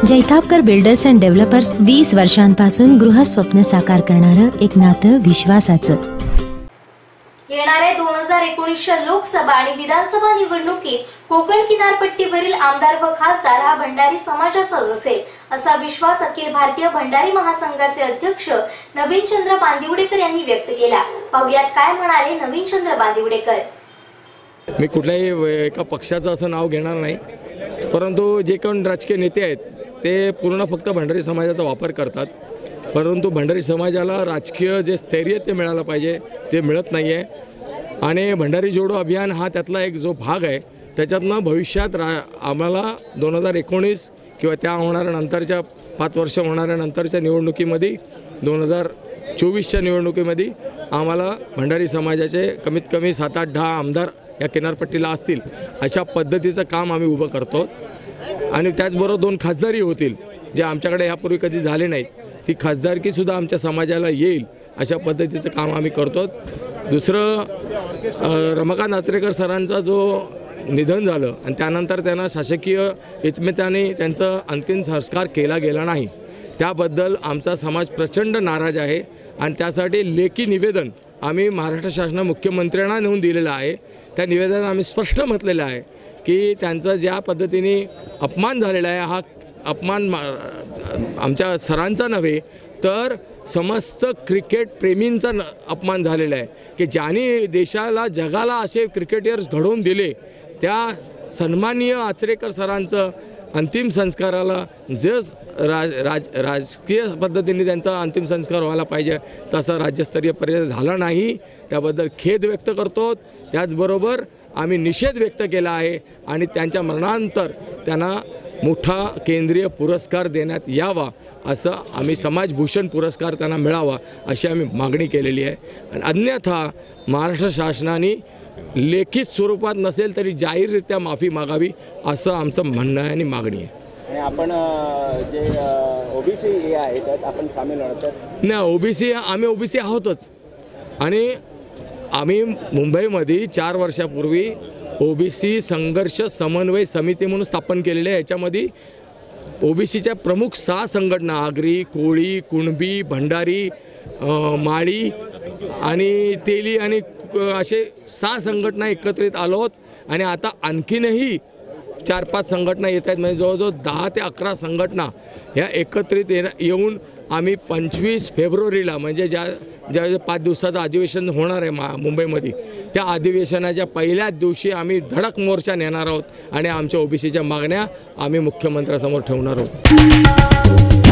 Jaitapkar builders and developers 20 वर्षांपासून गृहस्वप्न साकार करणारं एक नातं विश्वासाचं। येणाऱ्या 2019च्या लोकसभा आणि विधानसभा निवडणुकीत कोकण किनारपट्टीवरील आमदार व खासदार हा भंडारी समाजाचाच असेल, असा विश्वास अखिल भारतीय भंडारी महासंघाचे अध्यक्ष नवीनचंद्र बांदिवडेकर यांनी व्यक्त केला। पाहुयात काय म्हणाले नवीनचंद्र बांदिवडेकर। मी कुठल्याही एका पक्षाचं असं नाव घेणार नाही, परंतु जे कोण राजकीय नेते आहेत ते पूर्ण फक्त भंडारी समाजाचा वापर करतात, परंतु भंडारी समाजाला राजकीय जे स्थैर्य ते मिळालं पाहिजे ते मिळत नाही आहे। आणि भंडारी जोडो अभियान हा त्यातला एक जो भाग आहे, त्याच्यातनं भविष्यात आम्हाला 2019 किंवा त्या होणाऱ्या नंतरच्या 5 वर्ष होणाऱ्या नंतरच्या निवडणुकीमध्ये 2024च्या निवडणुकीमध्ये आम्हाला भंडारी समाजाचे कमीत कमी 7-8-10 आमदार या किनारपट्टीला असतील अशा पद्धतीचं काम आम्ही उभं करतो। आणि त्याचबरोबर 2 खासदारी होतील जे आमच्याकडे यापूर्वी कधी झाले नाहीत, ती खासदारकीसुद्धा आमच्या समाजाला येईल अशा पद्धतीचं काम आम्ही करतो। दुसरं, रमाकांत आचरेकर सरांचा जो निधन झालं आणि त्यानंतर त्यांना शासकीय इतमिताने त्यांचं अंतिम संस्कार केला गेला नाही, त्याबद्दल आमचा समाज प्रचंड नाराज आहे। आणि त्यासाठी लेखी निवेदन आम्ही महाराष्ट्र शासन मुख्यमंत्र्यांना नेऊन दिलेलं आहे। त्या निवेदनात आम्ही स्पष्ट म्हटलेलं आहे की त्यांचा ज्या पद्धतीने अपमान झालेला आहे, हा अपमान आमच्या सरांचा नव्हे तर समस्त क्रिकेट प्रेमींचा अपमान झालेला आहे की ज्यांनी देशाला जगाला असे क्रिकेटर्स घडवून दिले, त्या सन्माननीय आचरेकर सरांचं अंतिम संस्काराला जस राजकीय पद्धतीने त्यांचा अंतिम संस्कार व्हायला पाहिजे तसा राज्यस्तरीय पर्यंत झाला नाही, त्याबद्दल खेद व्यक्त करतो। त्याचबरोबर आम्ही निषेध व्यक्त केला आहे आणि त्यांच्या मरणानंतर त्यांना मोठा केंद्रीय पुरस्कार देण्यात यावा, असं आम्ही समाजभूषण पुरस्कार त्यांना मिळावा अशी आम्ही मागणी केलेली आहे। आणि अन्यथा महाराष्ट्र शासनाने लेखी स्वरूपात नसेल तरी जाहीररित्या माफी मागावी असं आमचं म्हणणं आहे आणि मागणी आहे। आणि आपण जे ओबीसी हे आहे त्यात आपण सामील होणार नाही, ओबीसी आम्ही ओबीसी आहोतच। आणि आम्ही मुंबईमध्ये 4 वर्षापूर्वी ओबीसी संघर्ष समन्वय समिती म्हणून स्थापन केलेली आहे। याच्यामध्ये ओबीसीच्या प्रमुख 6 संघटना आगरी, कोळी, कुणबी, भंडारी, माळी आणि तेली आणि असे 6 संघटना एकत्रित आलो आहोत। आणि आता आणखीनही 4-5 संघटना येत आहेत, म्हणजे जवळजवळ 10 ते 11 संघटना ह्या एकत्रित येऊन आम्ही 25 फेब्रुवारीला म्हणजे ज्या 5 दिवसाचं अधिवेशन होणार आहे मुंबईमध्ये, त्या अधिवेशनाच्या पहिल्याच दिवशी आम्ही धडक मोर्चा नेणार आहोत आणि आमच्या ओबीसीच्या मागण्या आम्ही मुख्यमंत्र्यांसमोर ठेवणार आहोत।